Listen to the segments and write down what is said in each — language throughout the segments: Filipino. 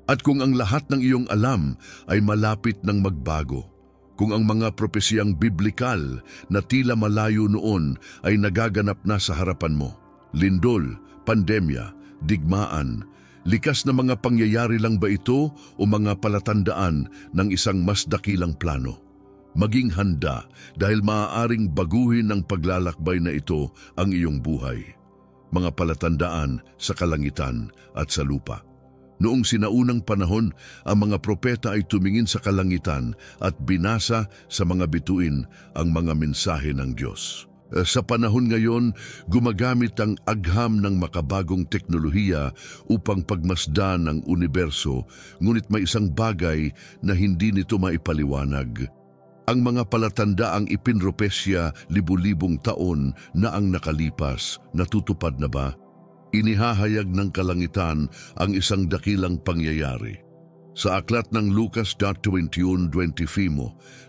At kung ang lahat ng iyong alam ay malapit ng magbago, kung ang mga propesiyang biblikal na tila malayo noon ay nagaganap na sa harapan mo, lindol, pandemya, digmaan, likas na mga pangyayari lang ba ito o mga palatandaan ng isang mas dakilang plano? Maging handa dahil maaaring baguhin ng paglalakbay na ito ang iyong buhay. Mga palatandaan sa kalangitan at sa lupa. Noong sinaunang panahon, ang mga propeta ay tumingin sa kalangitan at binasa sa mga bituin ang mga mensahe ng Diyos. Sa panahon ngayon, gumagamit ang agham ng makabagong teknolohiya upang pagmasdan ang universo, ngunit may isang bagay na hindi nito maipaliwanag. Ang mga palatandaang ipinropesya libu-libong taon na ang nakalipas, natutupad na ba? Inihahayag ng kalangitan ang isang dakilang pangyayari. Sa aklat ng Lucas 21:20,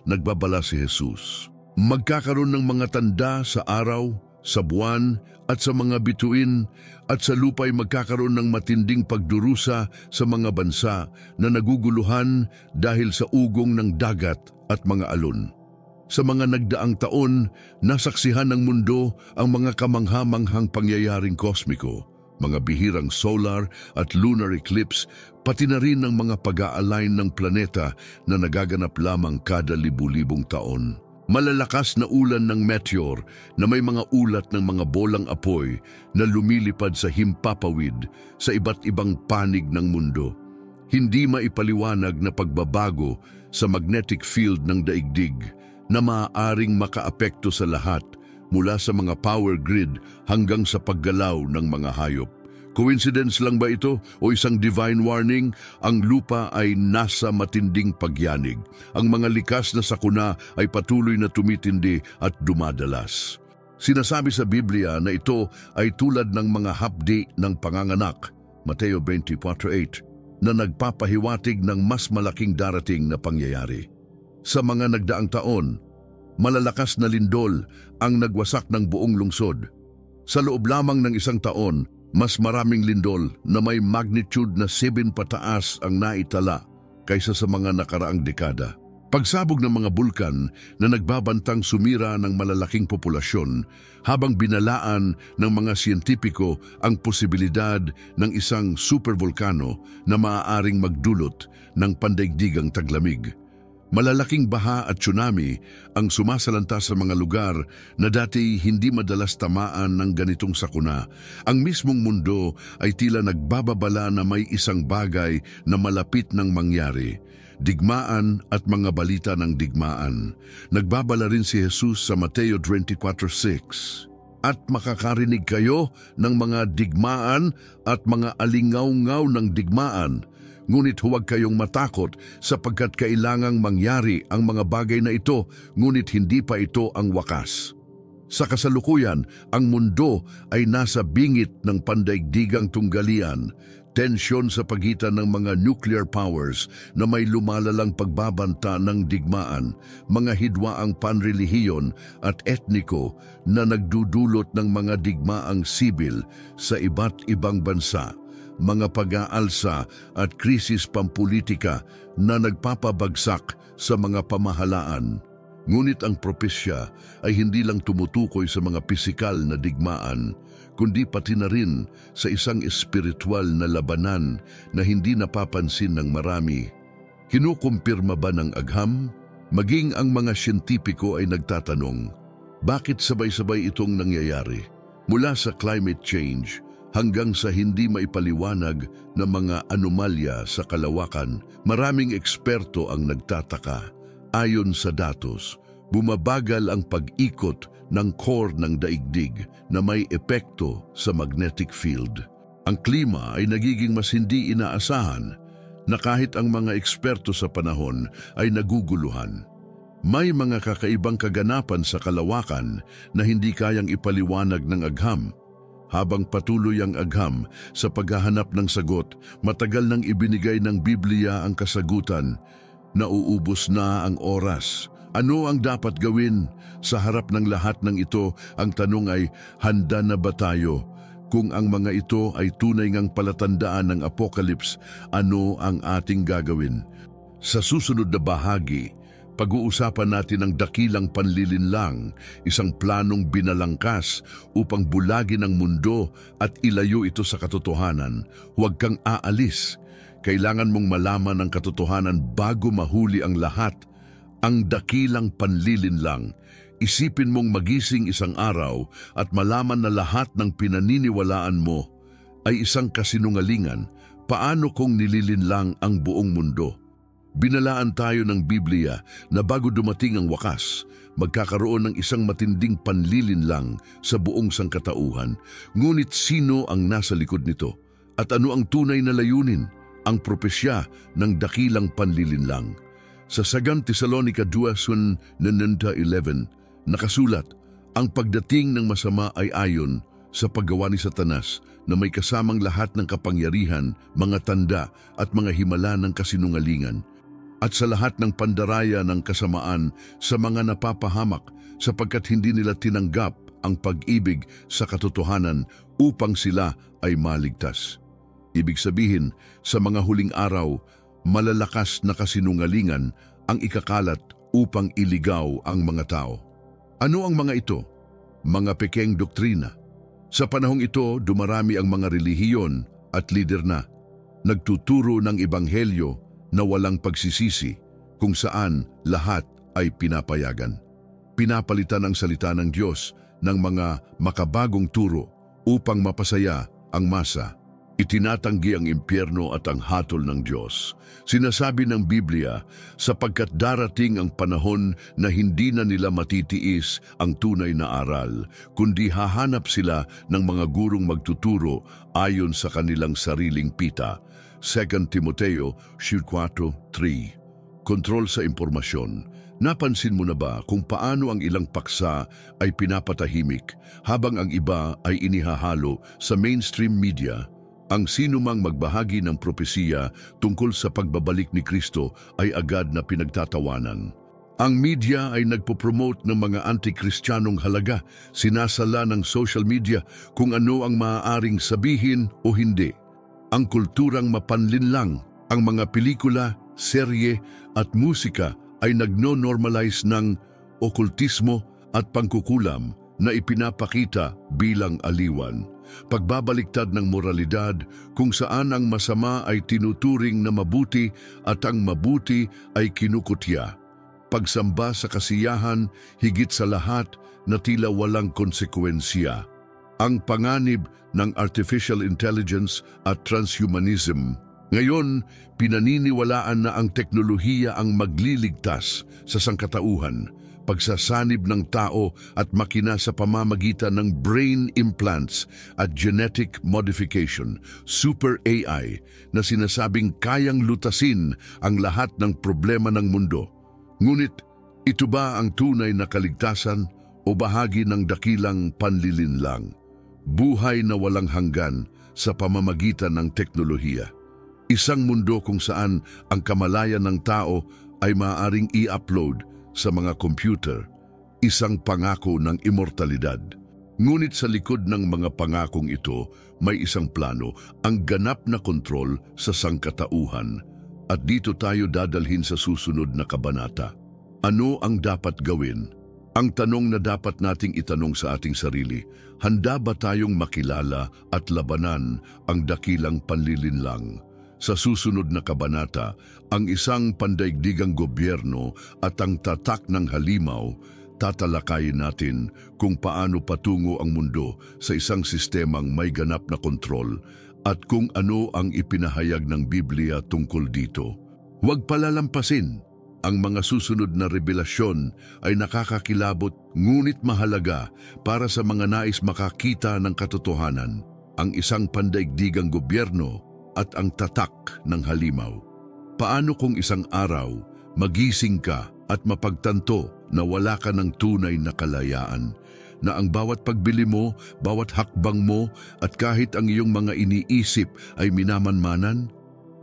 nagbabala si Jesus, magkakaroon ng mga tanda sa araw, sa buwan, at sa mga bituin, at sa lupa'y magkakaroon ng matinding pagdurusa sa mga bansa na naguguluhan dahil sa ugong ng dagat at mga alon. Sa mga nagdaang taon, nasaksihan ng mundo ang mga kamangha-manghang pangyayaring kosmiko, mga bihirang solar at lunar eclipse, pati na rin ang mga pag-a-align ng planeta na nagaganap lamang kada libu-libong taon. Malalakas na ulan ng meteor na may mga ulat ng mga bolang apoy na lumilipad sa himpapawid sa iba't ibang panig ng mundo. Hindi maipaliwanag na pagbabago sa magnetic field ng daigdig na maaaring makaapekto sa lahat mula sa mga power grid hanggang sa paggalaw ng mga hayop. Coincidence lang ba ito o isang divine warning? Ang lupa ay nasa matinding pagyanig. Ang mga likas na sakuna ay patuloy na tumitindi at dumadalas. Sinasabi sa Biblia na ito ay tulad ng mga hapdi ng panganganak, Mateo 24:8, na nagpapahiwatig ng mas malaking darating na pangyayari. Sa mga nagdaang taon, malalakas na lindol ang nagwasak ng buong lungsod. Sa loob lamang ng isang taon, mas maraming lindol na may magnitude na 7 pataas ang naitala kaysa sa mga nakaraang dekada. Pagsabog ng mga bulkan na nagbabantang sumira ng malalaking populasyon habang binalaan ng mga siyentipiko ang posibilidad ng isang supervolkano na maaaring magdulot ng pandaigdigang taglamig. Malalaking baha at tsunami ang sumasalanta sa mga lugar na dati hindi madalas tamaan ng ganitong sakuna. Ang mismong mundo ay tila nagbababala na may isang bagay na malapit ng mangyari. Digmaan at mga balita ng digmaan. Nagbabala rin si Jesus sa Mateo 24:6. At makakarinig kayo ng mga digmaan at mga alingaw-ngaw ng digmaan. Ngunit huwag kayong matakot sapagkat kailangang mangyari ang mga bagay na ito, ngunit hindi pa ito ang wakas. Sa kasalukuyan, ang mundo ay nasa bingit ng pandaigdigang tunggalian, tensyon sa pagitan ng mga nuclear powers na may lumalalang pagbabanta ng digmaan, mga hidwaang panrelihiyon at etniko na nagdudulot ng mga digmaang sibil sa iba't ibang bansa, mga pag-aalsa at krisis pampulitika na nagpapabagsak sa mga pamahalaan. Ngunit ang propesya ay hindi lang tumutukoy sa mga pisikal na digmaan, kundi pati na rin sa isang espiritual na labanan na hindi napapansin ng marami. Kinukumpirma ba ng agham? Maging ang mga siyentipiko ay nagtatanong, bakit sabay-sabay itong nangyayari? Mula sa climate change hanggang sa hindi maipaliwanag na mga anomalya sa kalawakan, maraming eksperto ang nagtataka. Ayon sa datos, bumabagal ang pag-ikot ng core ng daigdig na may epekto sa magnetic field. Ang klima ay nagiging mas hindi inaasahan na kahit ang mga eksperto sa panahon ay naguguluhan. May mga kakaibang kaganapan sa kalawakan na hindi kayang ipaliwanag ng agham. Habang patuloy ang agham sa paghahanap ng sagot, matagal nang ibinigay ng Biblia ang kasagutan. Nauubos na ang oras. Ano ang dapat gawin? Sa harap ng lahat ng ito, ang tanong ay, handa na ba tayo? Kung ang mga ito ay tunay ngang palatandaan ng Apocalypse, ano ang ating gagawin? Sa susunod na bahagi, pag-uusapan natin ang dakilang panlilinlang, isang planong binalangkas upang bulagin ang mundo at ilayo ito sa katotohanan. Huwag kang aalis. Kailangan mong malaman ang katotohanan bago mahuli ang lahat. Ang dakilang panlilinlang. Isipin mong magising isang araw at malaman na lahat ng pinaniniwalaan mo ay isang kasinungalingan. Paano kung nililinlang ang buong mundo? Binalaan tayo ng Biblia na bago dumating ang wakas, magkakaroon ng isang matinding panlilinlang sa buong sangkatauhan. Ngunit sino ang nasa likod nito? At ano ang tunay na layunin? Ang propesya ng dakilang panlilinlang. Sa 2 Tesalonica 2:11, nakasulat, ang pagdating ng masama ay ayon sa paggawa ni Satanas na may kasamang lahat ng kapangyarihan, mga tanda at mga himala ng kasinungalingan, at sa lahat ng pandaraya ng kasamaan sa mga napapahamak sapagkat hindi nila tinanggap ang pag-ibig sa katotohanan upang sila ay maligtas. Ibig sabihin, sa mga huling araw, malalakas na kasinungalingan ang ikakalat upang iligaw ang mga tao. Ano ang mga ito? Mga pekeng doktrina. Sa panahong ito, dumarami ang mga relihiyon at lider na nagtuturo ng ebanghelyo na walang pagsisisi, kung saan lahat ay pinapayagan. Pinapalitan ang salita ng Diyos ng mga makabagong turo upang mapasaya ang masa. Itinatanggi ang impyerno at ang hatol ng Diyos. Sinasabi ng Biblia, sapagkat darating ang panahon na hindi na nila matitiis ang tunay na aral, kundi hahanap sila ng mga gurong magtuturo ayon sa kanilang sariling pita. 2 Timoteo 4:3. Kontrol sa impormasyon. Napansin mo na ba kung paano ang ilang paksa ay pinapatahimik habang ang iba ay inihahalo sa mainstream media? Ang sinumang magbahagi ng propesiya tungkol sa pagbabalik ni Kristo ay agad na pinagtatawanan. Ang media ay nagpo-promote ng mga anti-kristyanong halaga, sinasala ng social media kung ano ang maaaring sabihin o hindi. Ang kulturang mapanlinlang, ang mga pelikula, serye at musika ay nagno-normalize ng okultismo at pangkukulam na ipinapakita bilang aliwan. Pagbabaliktad ng moralidad kung saan ang masama ay tinuturing na mabuti at ang mabuti ay kinukutya. Pagsamba sa kasiyahan higit sa lahat na tila walang konsekwensya. Ang panganib ng artificial intelligence at transhumanism. Ngayon, pinaniniwalaan na ang teknolohiya ang magliligtas sa sangkatauhan, pagsasanib ng tao at makina sa pamamagitan ng brain implants at genetic modification, super AI, na sinasabing kayang lutasin ang lahat ng problema ng mundo. Ngunit, ito ba ang tunay na kaligtasan o bahagi ng dakilang panlilinlang? Buhay na walang hanggan sa pamamagitan ng teknolohiya. Isang mundo kung saan ang kamalayan ng tao ay maaaring i-upload sa mga computer, isang pangako ng immortalidad. Ngunit sa likod ng mga pangakong ito, may isang plano, ang ganap na kontrol sa sangkatauhan. At dito tayo dadalhin sa susunod na kabanata. Ano ang dapat gawin? Ang tanong na dapat nating itanong sa ating sarili, handa ba tayong makilala at labanan ang dakilang panlilinlang? Sa susunod na kabanata, ang isang pandaigdigang gobyerno at ang tatak ng halimaw, tatalakayin natin kung paano patungo ang mundo sa isang sistemang may ganap na kontrol at kung ano ang ipinahayag ng Biblia tungkol dito. Huwag palalampasin. Ang mga susunod na revelasyon ay nakakakilabot ngunit mahalaga para sa mga nais makakita ng katotohanan. Ang isang pandaigdigang gobyerno at ang tatak ng halimaw. Paano kung isang araw, magising ka at mapagtanto na wala ka ng tunay na kalayaan, na ang bawat pagbili mo, bawat hakbang mo at kahit ang iyong mga iniisip ay minamanmanan?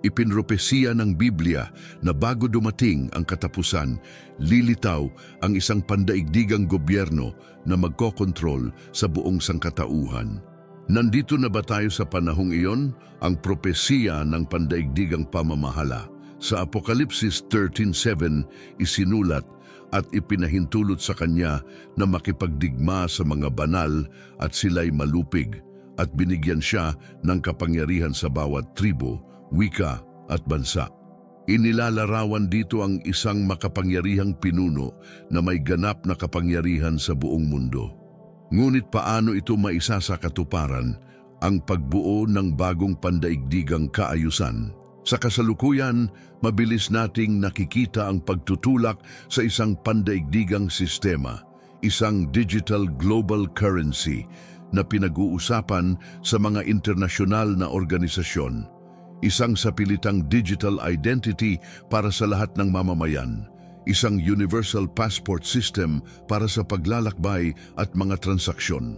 Ipinropesiya ng Biblia na bago dumating ang katapusan, lilitaw ang isang pandaigdigang gobyerno na magkokontrol sa buong sangkatauhan. Nandito na ba tayo sa panahong iyon? Ang propesiya ng pandaigdigang pamamahala. Sa Apokalipsis 13:7 isinulat at ipinahintulot sa kanya na makipagdigma sa mga banal at sila'y malupig at binigyan siya ng kapangyarihan sa bawat tribo, wika at bansa. Inilalarawan dito ang isang makapangyarihang pinuno na may ganap na kapangyarihan sa buong mundo. Ngunit paano ito maisa sa katuparan ang pagbuo ng bagong pandaigdigang kaayusan? Sa kasalukuyan, mabilis nating nakikita ang pagtutulak sa isang pandaigdigang sistema, isang digital global currency na pinag-uusapan sa mga internasyonal na organisasyon, isang sapilitang digital identity para sa lahat ng mamamayan, isang universal passport system para sa paglalakbay at mga transaksyon.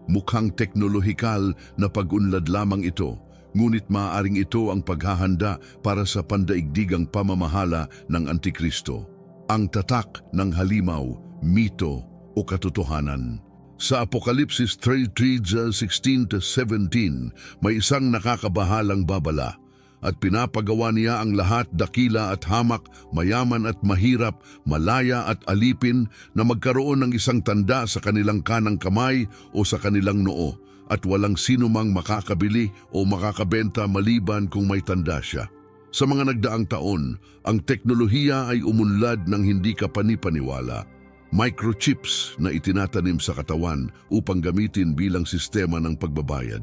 Mukhang teknolohikal na pag-unlad lamang ito, ngunit maaaring ito ang paghahanda para sa pandaigdigang pamamahala ng Antikristo, ang tatak ng halimaw, mito o katotohanan. Sa Apokalipsis 3:16-17, may isang nakakabahalang babala, at pinapagawa niya ang lahat dakila at hamak, mayaman at mahirap, malaya at alipin na magkaroon ng isang tanda sa kanilang kanang kamay o sa kanilang noo, at walang sinumang makakabili o makakabenta maliban kung may tanda siya. Sa mga nagdaang taon, ang teknolohiya ay umunlad ng hindi kapanipaniwala. Microchips na itinatanim sa katawan upang gamitin bilang sistema ng pagbabayad.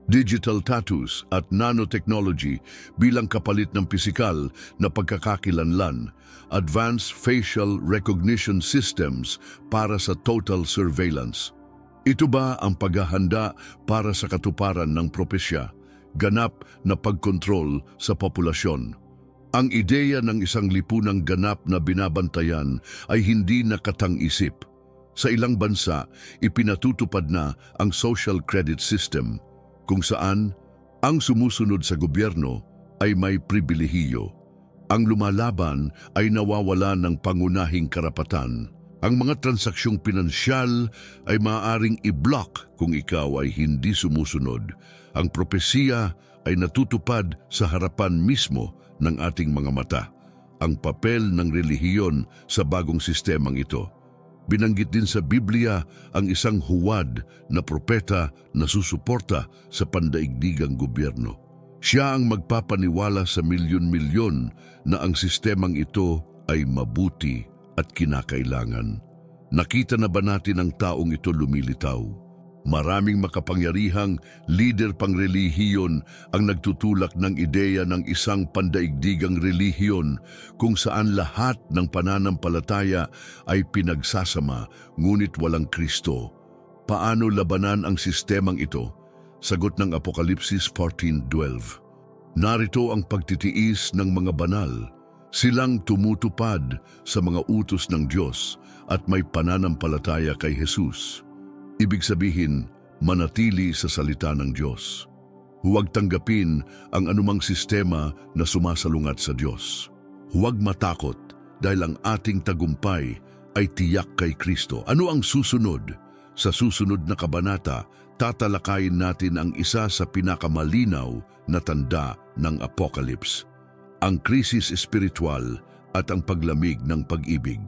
Digital tattoos at nanotechnology bilang kapalit ng pisikal na pagkakakilanlan, advanced facial recognition systems para sa total surveillance. Ito ba ang paghahanda para sa katuparan ng propesya, ganap na pagkontrol sa populasyon? Ang ideya ng isang lipunang ganap na binabantayan ay hindi nakatang-isip. Sa ilang bansa, ipinatutupad na ang social credit system, kung saan ang sumusunod sa gobyerno ay may pribilehiyo. Ang lumalaban ay nawawala ng pangunahing karapatan. Ang mga transaksyong pinansyal ay maaaring i-block kung ikaw ay hindi sumusunod. Ang propesiya ay natutupad sa harapan mismo ng ating mga mata. Ang papel ng relihiyon sa bagong sistemang ito. Binanggit din sa Biblia ang isang huwad na propeta na susuporta sa pandaigdigang gobyerno. Siya ang magpapaniwala sa milyon-milyon na ang sistemang ito ay mabuti at kinakailangan. Nakita na ba natin ang taong ito lumilitaw? Maraming makapangyarihang lider pangrelihiyon ang nagtutulak ng ideya ng isang pandaigdigang relihiyon kung saan lahat ng pananampalataya ay pinagsasama ngunit walang Kristo. Paano labanan ang sistemang ito? Sagot ng Apokalipsis 14:12. Narito ang pagtitiis ng mga banal. Silang tumutupad sa mga utos ng Diyos at may pananampalataya kay Jesus. Ibig sabihin, manatili sa salita ng Diyos. Huwag tanggapin ang anumang sistema na sumasalungat sa Diyos. Huwag matakot dahil ang ating tagumpay ay tiyak kay Kristo. Ano ang susunod? Sa susunod na kabanata, tatalakayin natin ang isa sa pinakamalinaw na tanda ng Apocalypse, ang krisis espiritual at ang paglamig ng pag-ibig.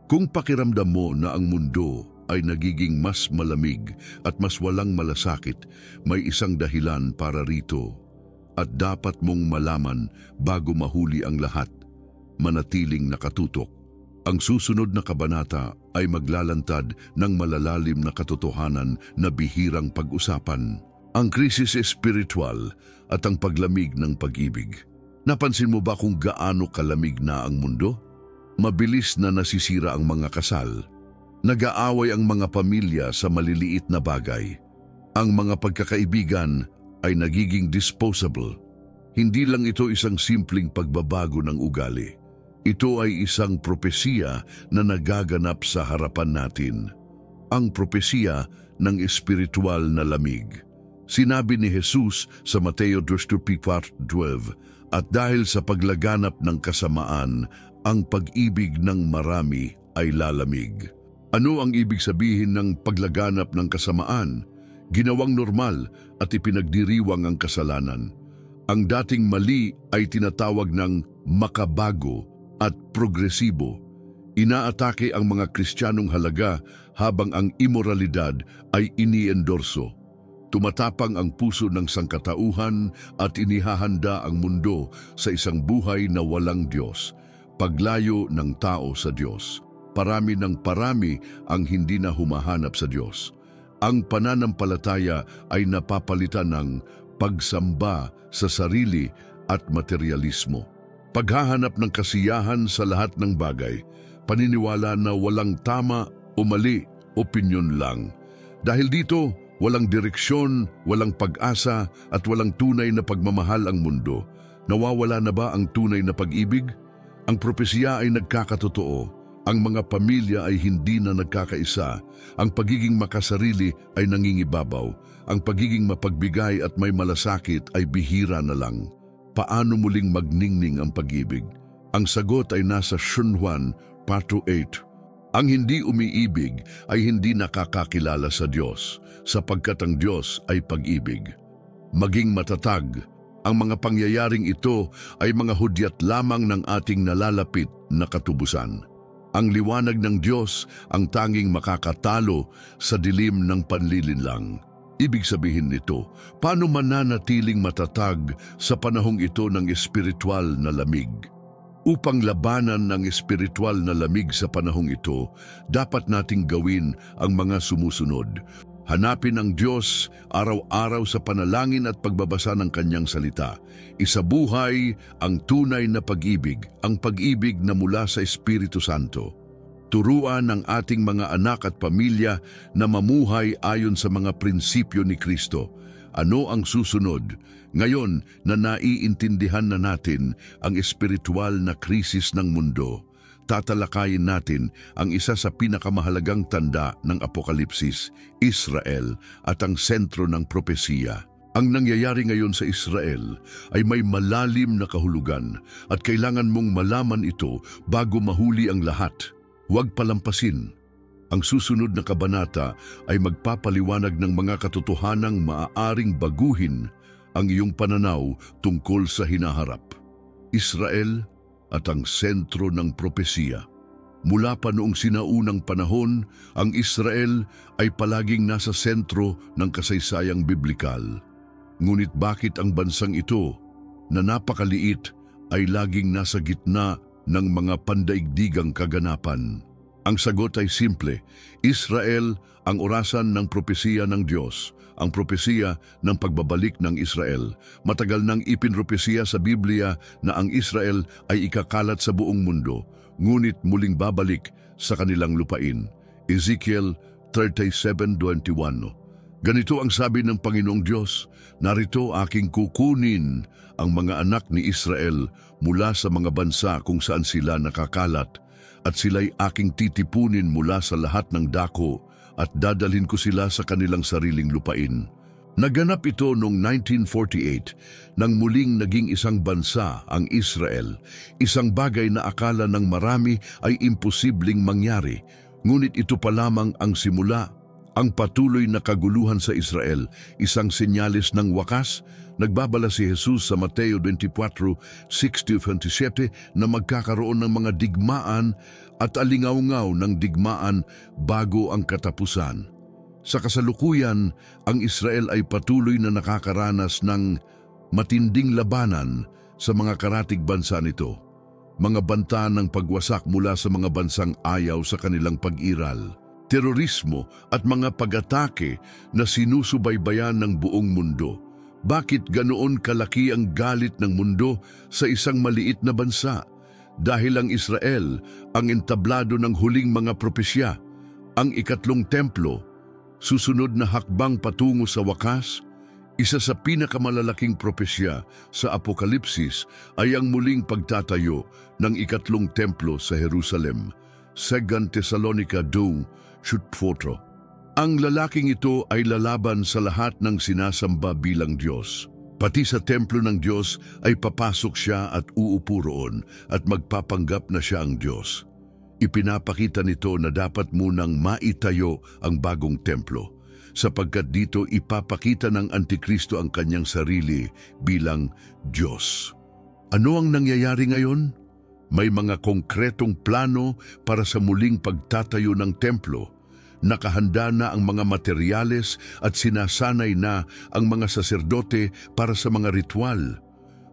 Kung pakiramdam mo na ang mundo ay nagiging mas malamig at mas walang malasakit, may isang dahilan para rito. At dapat mong malaman bago mahuli ang lahat, manatiling nakatutok. Ang susunod na kabanata ay maglalantad ng malalalim na katotohanan na bihirang pag-usapan. Ang krisis espiritual at ang paglamig ng pag-ibig. Napansin mo ba kung gaano kalamig na ang mundo? Mabilis na nasisira ang mga kasal. Nag-aaway ang mga pamilya sa maliliit na bagay. Ang mga pagkakaibigan ay nagiging disposable. Hindi lang ito isang simpleng pagbabago ng ugali. Ito ay isang propesiya na nagaganap sa harapan natin. Ang propesiya ng espiritual na lamig. Sinabi ni Jesus sa Mateo 24:12, at dahil sa paglaganap ng kasamaan, ang pag-ibig ng marami ay lalamig. Ano ang ibig sabihin ng paglaganap ng kasamaan? Ginawang normal at ipinagdiriwang ang kasalanan. Ang dating mali ay tinatawag ng makabago at progresibo. Inaatake ang mga Kristiyanong halaga habang ang imoralidad ay iniendorso. Tumatapang ang puso ng sangkatauhan at inihahanda ang mundo sa isang buhay na walang Diyos, paglayo ng tao sa Diyos. Parami ng parami ang hindi na humahanap sa Diyos. Ang pananampalataya ay napapalitan ng pagsamba sa sarili at materialismo. Paghahanap ng kasiyahan sa lahat ng bagay, paniniwala na walang tama o mali, opinyon lang. Dahil dito, walang direksyon, walang pag-asa at walang tunay na pagmamahal ang mundo. Nawawala na ba ang tunay na pag-ibig? Ang propesya ay nagkakatotoo. Ang mga pamilya ay hindi na nagkakaisa. Ang pagiging makasarili ay nangingibabaw. Ang pagiging mapagbigay at may malasakit ay bihira na lang. Paano muling magningning ang pag-ibig? Ang sagot ay nasa Shunhuan, Pato 8. Ang hindi umiibig ay hindi nakakakilala sa Diyos, sapagkat ang Diyos ay pag-ibig. Maging matatag, ang mga pangyayaring ito ay mga hudyat lamang ng ating nalalapit na katubusan. Ang liwanag ng Diyos ang tanging makakatalo sa dilim ng panlilinlang. Ibig sabihin nito, paano mananatiling matatag sa panahong ito ng espiritual na lamig? Upang labanan ng espiritual na lamig sa panahong ito, dapat nating gawin ang mga sumusunod. Hanapin ang Diyos araw-araw sa panalangin at pagbabasa ng Kanyang salita. Isabuhay ang tunay na pag-ibig, ang pag-ibig na mula sa Espiritu Santo. Turuan ang ating mga anak at pamilya na mamuhay ayon sa mga prinsipyo ni Kristo. Ano ang susunod? Ngayon na naiintindihan na natin ang espiritual na krisis ng mundo, tatalakayin natin ang isa sa pinakamahalagang tanda ng Apokalipsis, Israel at ang sentro ng propesiya. Ang nangyayari ngayon sa Israel ay may malalim na kahulugan at kailangan mong malaman ito bago mahuli ang lahat. Huwag palampasin. Ang susunod na kabanata ay magpapaliwanag ng mga katotohanang maaaring baguhin ang iyong pananaw tungkol sa hinaharap. Israel at ang sentro ng propesiya. Mula pa noong sinaunang panahon, ang Israel ay palaging nasa sentro ng kasaysayang biblikal. Ngunit bakit ang bansang ito, na napakaliit, ay laging nasa gitna ng mga pandaigdigang kaganapan? Ang sagot ay simple. Israel ang orasan ng propesiya ng Diyos, ang propesiya ng pagbabalik ng Israel. Matagal nang ipinropesiya sa Biblia na ang Israel ay ikakalat sa buong mundo, ngunit muling babalik sa kanilang lupain. Ezekiel 37:21. Ganito ang sabi ng Panginoong Diyos, narito aking kukunin ang mga anak ni Israel mula sa mga bansa kung saan sila nakakalat, at sila'y aking titipunin mula sa lahat ng dako at dadalhin ko sila sa kanilang sariling lupain. Naganap ito noong 1948 nang muling naging isang bansa ang Israel, isang bagay na akala ng marami ay imposibleng mangyari, ngunit ito pa lamang ang simula. Ang patuloy na kaguluhan sa Israel, isang senyales ng wakas. Nagbabala si Jesus sa Mateo 24:60-27 na magkakaroon ng mga digmaan at alingaw-ngaw ng digmaan bago ang katapusan. Sa kasalukuyan, ang Israel ay patuloy na nakakaranas ng matinding labanan sa mga karatig bansa nito. Mga banta ng pagwasak mula sa mga bansang ayaw sa kanilang pag-iral, terorismo at mga pag-atake na sinusubaybayan ng buong mundo. Bakit ganoon kalaki ang galit ng mundo sa isang maliit na bansa? Dahil ang Israel ang entablado ng huling mga propesya, ang ikatlong templo, susunod na hakbang patungo sa wakas. Isa sa pinakamalalaking propesya sa Apokalipsis ay ang muling pagtatayo ng ikatlong templo sa Jerusalem. 2 Thessalonica 2:4. Ang lalaking ito ay lalaban sa lahat ng sinasamba bilang Diyos. Pati sa templo ng Diyos ay papasok siya at uupo roon at magpapanggap na siya ang Diyos. Ipinapakita nito na dapat munang maitayo ang bagong templo. sapagkat dito ipapakita ng Antikristo ang kanyang sarili bilang Diyos. Ano ang nangyayari ngayon? May mga konkretong plano para sa muling pagtatayo ng templo. Nakahanda na ang mga materyales at sinasanay na ang mga saserdote para sa mga ritual.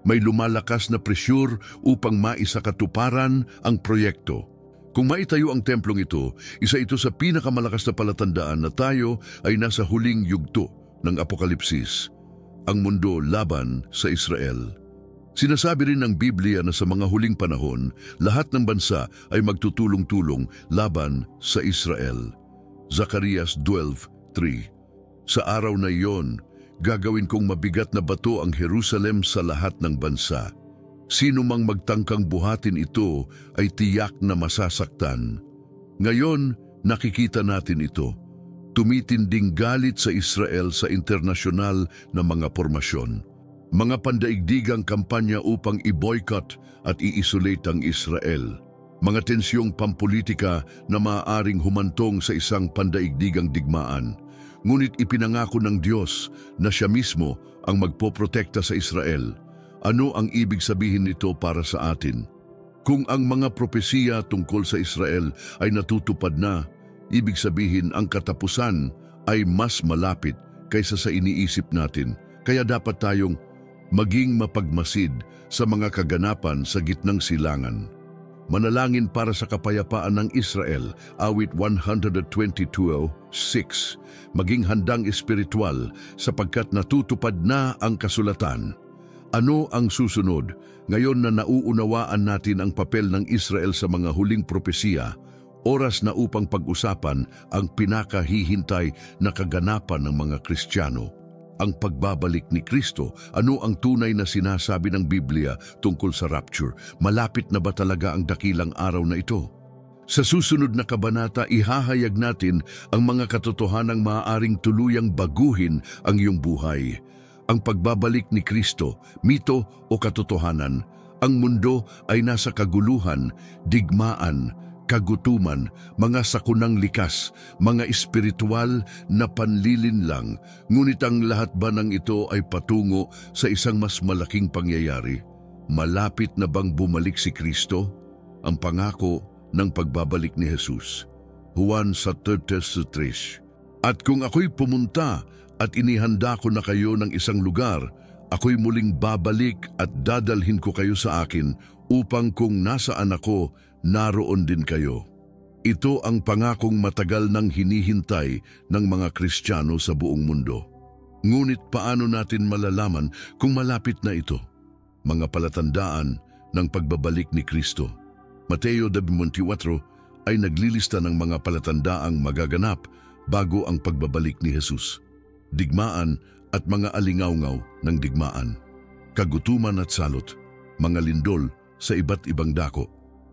May lumalakas na presyur upang maisakatuparan ang proyekto. Kung maitayo ang templong ito, isa ito sa pinakamalakas na palatandaan na tayo ay nasa huling yugto ng Apokalipsis, ang mundo laban sa Israel. Sinasabi rin ng Biblia na sa mga huling panahon, lahat ng bansa ay magtutulong-tulong laban sa Israel. Zacarias 12:3. Sa araw na iyon, gagawin kong mabigat na bato ang Jerusalem sa lahat ng bansa. Sino mang magtangkang buhatin ito ay tiyak na masasaktan. Ngayon, nakikita natin ito. Tumitinding galit sa Israel sa internasyonal na mga pormasyon. Mga pandaigdigang kampanya upang i-boycott at i-isolate ang Israel. Mga tensyong pampolitika na maaaring humantong sa isang pandaigdigang digmaan. Ngunit ipinangako ng Diyos na siya mismo ang magpoprotekta sa Israel. Ano ang ibig sabihin nito para sa atin? Kung ang mga propesiya tungkol sa Israel ay natutupad na, ibig sabihin ang katapusan ay mas malapit kaysa sa iniisip natin. Kaya dapat tayong maging mapagmasid sa mga kaganapan sa gitnang silangan. Manalangin para sa kapayapaan ng Israel, awit 122:6. Maging handang espiritual sapagkat natutupad na ang kasulatan. Ano ang susunod? Ngayon na nauunawaan natin ang papel ng Israel sa mga huling propesiya, oras na upang pag-usapan ang pinakahihintay na kaganapan ng mga Kristiyano. Ang pagbabalik ni Kristo. Ano ang tunay na sinasabi ng Biblia tungkol sa rapture? Malapit na ba talaga ang dakilang araw na ito? Sa susunod na kabanata, ihahayag natin ang mga katotohanang maaaring tuluyang baguhin ang iyong buhay. Ang pagbabalik ni Kristo, mito o katotohanan. Ang mundo ay nasa kaguluhan, digmaan, kagutuman, mga sakunang likas, mga espiritual na panlilinlang, ngunit ang lahat ba ng ito ay patungo sa isang mas malaking pangyayari? Malapit na bang bumalik si Kristo? Ang pangako ng pagbabalik ni Jesus. Juan 3:3. At kung ako'y pumunta at inihanda ko na kayo ng isang lugar, ako'y muling babalik at dadalhin ko kayo sa akin upang kung nasaan ako, naroon din kayo. Ito ang pangakong matagal nang hinihintay ng mga Kristiyano sa buong mundo. Ngunit paano natin malalaman kung malapit na ito? Mga palatandaan ng pagbabalik ni Kristo. Mateo 24 ay naglilista ng mga palatandaang magaganap bago ang pagbabalik ni Jesus. Digmaan at mga alingawngaw ng digmaan. Kagutuman at salot, mga lindol sa iba't ibang dako.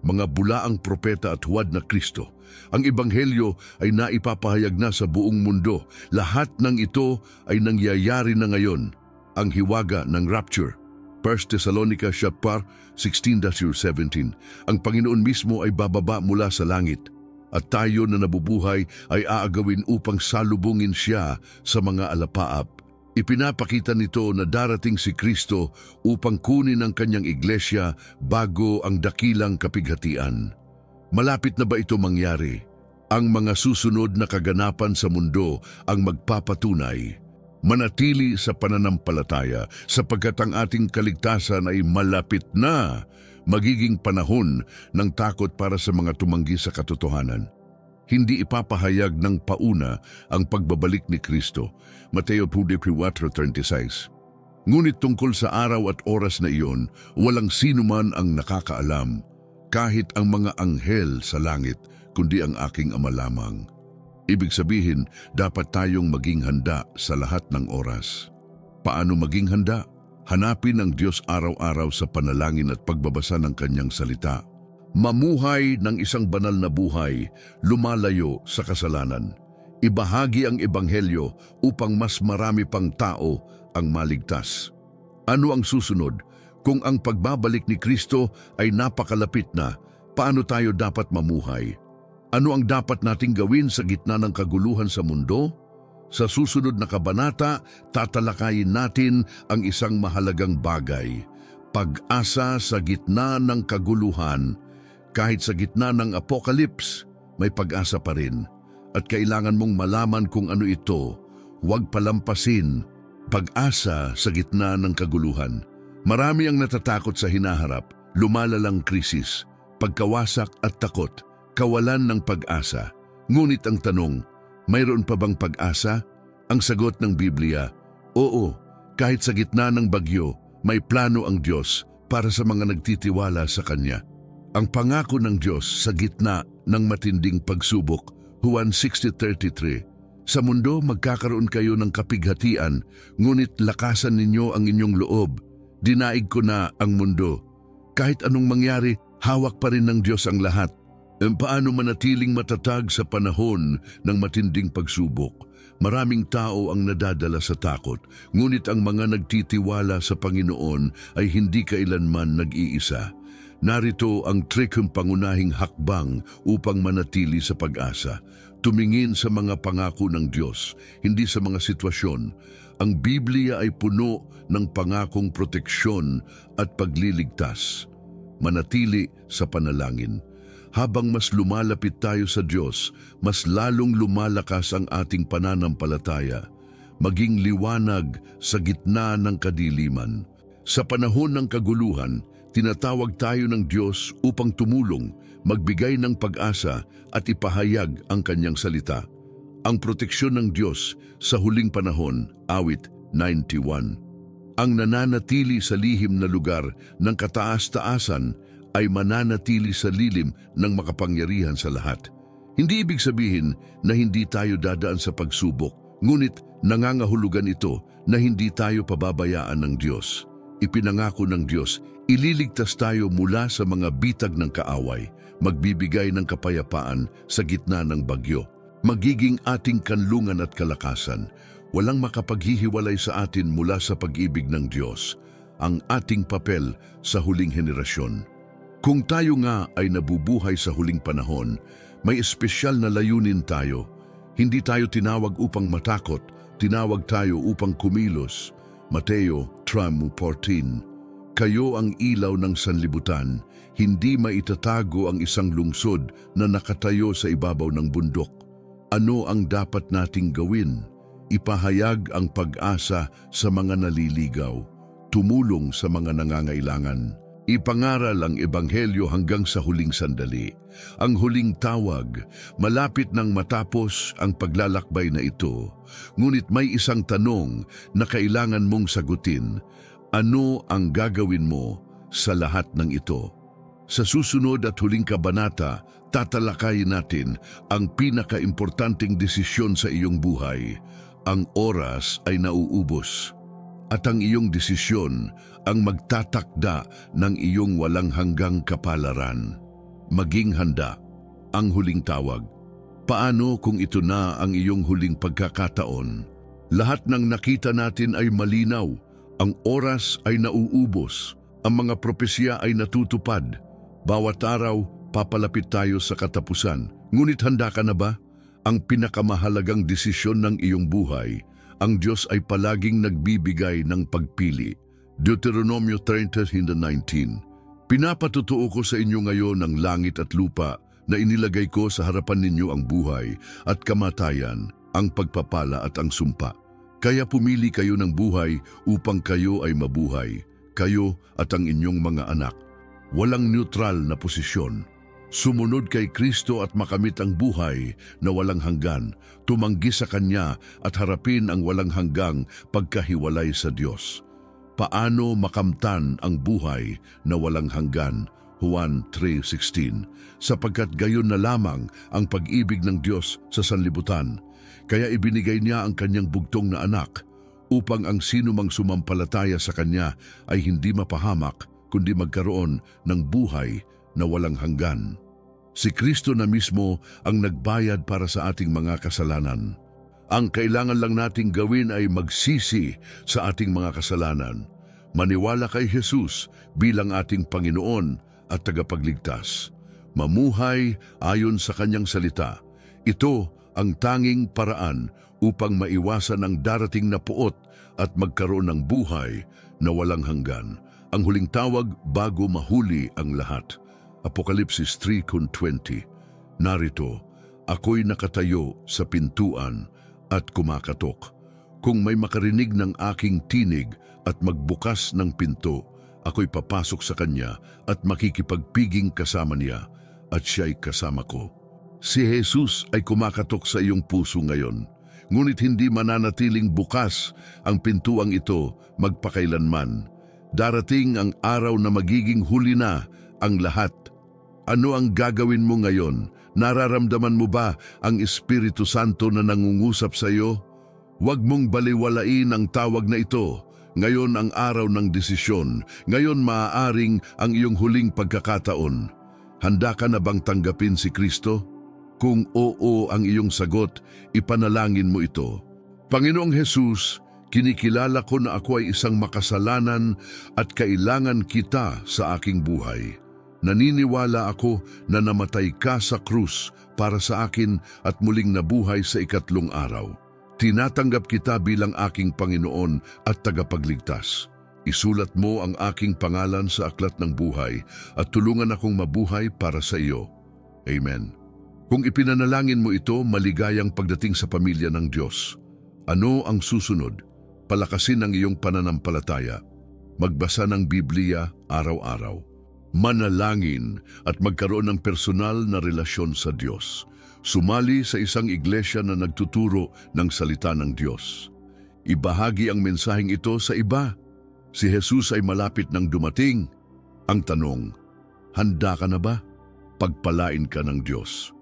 Mga bulaang propeta at huwad na Kristo. Ang Ebanghelyo ay naipapahayag na sa buong mundo. Lahat ng ito ay nangyayari na ngayon. Ang hiwaga ng rapture. 1 Thessalonica 16:17. Ang Panginoon mismo ay bababa mula sa langit. At tayo na nabubuhay ay aagawin upang salubungin siya sa mga alapaap. Ipinapakita nito na darating si Kristo upang kunin ang kanyang iglesia bago ang dakilang kapighatian. Malapit na ba ito mangyari? Ang mga susunod na kaganapan sa mundo ang magpapatunay. Manatili sa pananampalataya sapagkat ang ating kaligtasan ay malapit na. Magiging panahon ng takot para sa mga tumanggi sa katotohanan. Hindi ipapahayag ng pauna ang pagbabalik ni Kristo. Mateo 24:36. Ngunit tungkol sa araw at oras na iyon, walang sino man ang nakakaalam, kahit ang mga anghel sa langit, kundi ang aking Ama lamang. Ibig sabihin, dapat tayong maging handa sa lahat ng oras. Paano maging handa? Hanapin ang Diyos araw-araw sa panalangin at pagbabasa ng kanyang salita. Mamuhay ng isang banal na buhay, lumalayo sa kasalanan. Ibahagi ang Ebanghelyo upang mas marami pang tao ang maligtas. Ano ang susunod? Kung ang pagbabalik ni Kristo ay napakalapit na, paano tayo dapat mamuhay? Ano ang dapat nating gawin sa gitna ng kaguluhan sa mundo? Sa susunod na kabanata, tatalakayin natin ang isang mahalagang bagay. Pag-asa sa gitna ng kaguluhan. Kahit sa gitna ng apocalypse, may pag-asa pa rin. At kailangan mong malaman kung ano ito. Huwag palampasin. Pag-asa sa gitna ng kaguluhan. Marami ang natatakot sa hinaharap, lumalalang krisis, pagkawasak at takot, kawalan ng pag-asa. Ngunit ang tanong, mayroon pa bang pag-asa? Ang sagot ng Biblia, oo, kahit sa gitna ng bagyo, may plano ang Diyos para sa mga nagtitiwala sa Kanya. Ang pangako ng Diyos sa gitna ng matinding pagsubok, Juan 60:33, sa mundo magkakaroon kayo ng kapighatian, ngunit lakasan ninyo ang inyong loob. Dinaig ko na ang mundo. Kahit anong mangyari, hawak pa rin ng Diyos ang lahat. Paano manatiling matatag sa panahon ng matinding pagsubok? Maraming tao ang nadadala sa takot, ngunit ang mga nagtitiwala sa Panginoon ay hindi kailanman nag-iisa. Narito ang trikong pangunahing hakbang upang manatili sa pag-asa. Tumingin sa mga pangako ng Diyos, hindi sa mga sitwasyon. Ang Biblia ay puno ng pangakong proteksyon at pagliligtas. Manatili sa panalangin. Habang mas lumalapit tayo sa Diyos, mas lalong lumalakas ang ating pananampalataya. Maging liwanag sa gitna ng kadiliman. Sa panahon ng kaguluhan, tinatawag tayo ng Diyos upang tumulong, magbigay ng pag-asa at ipahayag ang Kanyang salita. Ang proteksyon ng Diyos sa huling panahon, awit 91. Ang nananatili sa lihim na lugar ng kataas-taasan ay mananatili sa lilim ng makapangyarihan sa lahat. Hindi ibig sabihin na hindi tayo dadaan sa pagsubok, ngunit nangangahulugan ito na hindi tayo pababayaan ng Diyos. Ipinangako ng Diyos, ililigtas tayo mula sa mga bitag ng kaaway, magbibigay ng kapayapaan sa gitna ng bagyo. Magiging ating kanlungan at kalakasan. Walang makapaghihiwalay sa atin mula sa pag-ibig ng Diyos, ang ating papel sa huling henerasyon. Kung tayo nga ay nabubuhay sa huling panahon, may espesyal na layunin tayo. Hindi tayo tinawag upang matakot, tinawag tayo upang kumilos. Mateo 3:14. Kayo ang ilaw ng sanlibutan, hindi maitatago ang isang lungsod na nakatayo sa ibabaw ng bundok. Ano ang dapat nating gawin? Ipahayag ang pag-asa sa mga naliligaw, tumulong sa mga nangangailangan. Ipangaral ang Ebanghelyo hanggang sa huling sandali. Ang huling tawag, malapit nang matapos ang paglalakbay na ito. Ngunit may isang tanong na kailangan mong sagutin. Ano ang gagawin mo sa lahat ng ito? Sa susunod at huling kabanata, tatalakayin natin ang pinakaimportanteng desisyon sa iyong buhay. Ang oras ay nauubos. At ang iyong desisyon ang magtatakda ng iyong walang hanggang kapalaran. Maging handa. Ang huling tawag. Paano kung ito na ang iyong huling pagkakataon? Lahat ng nakita natin ay malinaw. Ang oras ay nauubos. Ang mga propesya ay natutupad. Bawat araw, papalapit tayo sa katapusan. Ngunit handa ka na ba? Ang pinakamahalagang desisyon ng iyong buhay, ang Diyos ay palaging nagbibigay ng pagpili. Deuteronomio 30:19. Pinapatutuo ko sa inyo ngayon ang langit at lupa na inilagay ko sa harapan ninyo ang buhay at kamatayan, ang pagpapala at ang sumpa. Kaya pumili kayo ng buhay upang kayo ay mabuhay, kayo at ang inyong mga anak. Walang neutral na posisyon. Sumunod kay Kristo at makamit ang buhay na walang hanggan, tumanggi sa Kanya at harapin ang walang hanggang pagkahiwalay sa Diyos. Paano makamtan ang buhay na walang hanggan? Juan 3:16. Sapagkat gayon na lamang ang pag-ibig ng Diyos sa sanlibutan, kaya ibinigay niya ang Kanyang bugtong na anak, upang ang sinumang sumampalataya sa Kanya ay hindi mapahamak, kundi magkaroon ng buhay na walang hanggan. Si Kristo na mismo ang nagbayad para sa ating mga kasalanan. Ang kailangan lang nating gawin ay magsisi sa ating mga kasalanan, maniwala kay Jesus bilang ating Panginoon at tagapagligtas, mamuhay ayon sa Kanyang salita. Ito ang tanging paraan upang maiwasan ang darating na puot at magkaroon ng buhay na walang hanggan. Ang huling tawag bago mahuli ang lahat. Apokalipsis 3:20. Narito, ako'y nakatayo sa pintuan at kumakatok. Kung may makarinig ng aking tinig at magbukas ng pinto, ako'y papasok sa kanya at makikipagpiging kasama niya at siya'y kasama ko. Si Jesus ay kumakatok sa iyong puso ngayon, ngunit hindi mananatiling bukas ang pintuang ito magpakailanman. Darating ang araw na magiging huli na ang lahat. Ano ang gagawin mo ngayon? Nararamdaman mo ba ang Espiritu Santo na nangungusap sa iyo? Huwag mong baliwalain ang tawag na ito. Ngayon ang araw ng desisyon. Ngayon maaaring ang iyong huling pagkakataon. Handa ka na bang tanggapin si Kristo? Kung oo ang iyong sagot, ipanalangin mo ito. Panginoong Jesus, kinikilala ko na ako ay isang makasalanan at kailangan kita sa aking buhay. Naniniwala ako na namatay ka sa krus para sa akin at muling nabuhay sa ikatlong araw. Tinatanggap kita bilang aking Panginoon at tagapagligtas. Isulat mo ang aking pangalan sa aklat ng buhay at tulungan akong mabuhay para sa iyo. Amen. Kung ipinanalangin mo ito, maligayang pagdating sa pamilya ng Diyos. Ano ang susunod? Palakasin ang iyong pananampalataya. Magbasa ng Biblia araw-araw. Manalangin at magkaroon ng personal na relasyon sa Diyos. Sumali sa isang iglesia na nagtuturo ng salita ng Diyos. Ibahagi ang mensaheng ito sa iba. Si Jesus ay malapit nang dumating. Ang tanong, handa ka na ba? Pagpalain ka ng Diyos.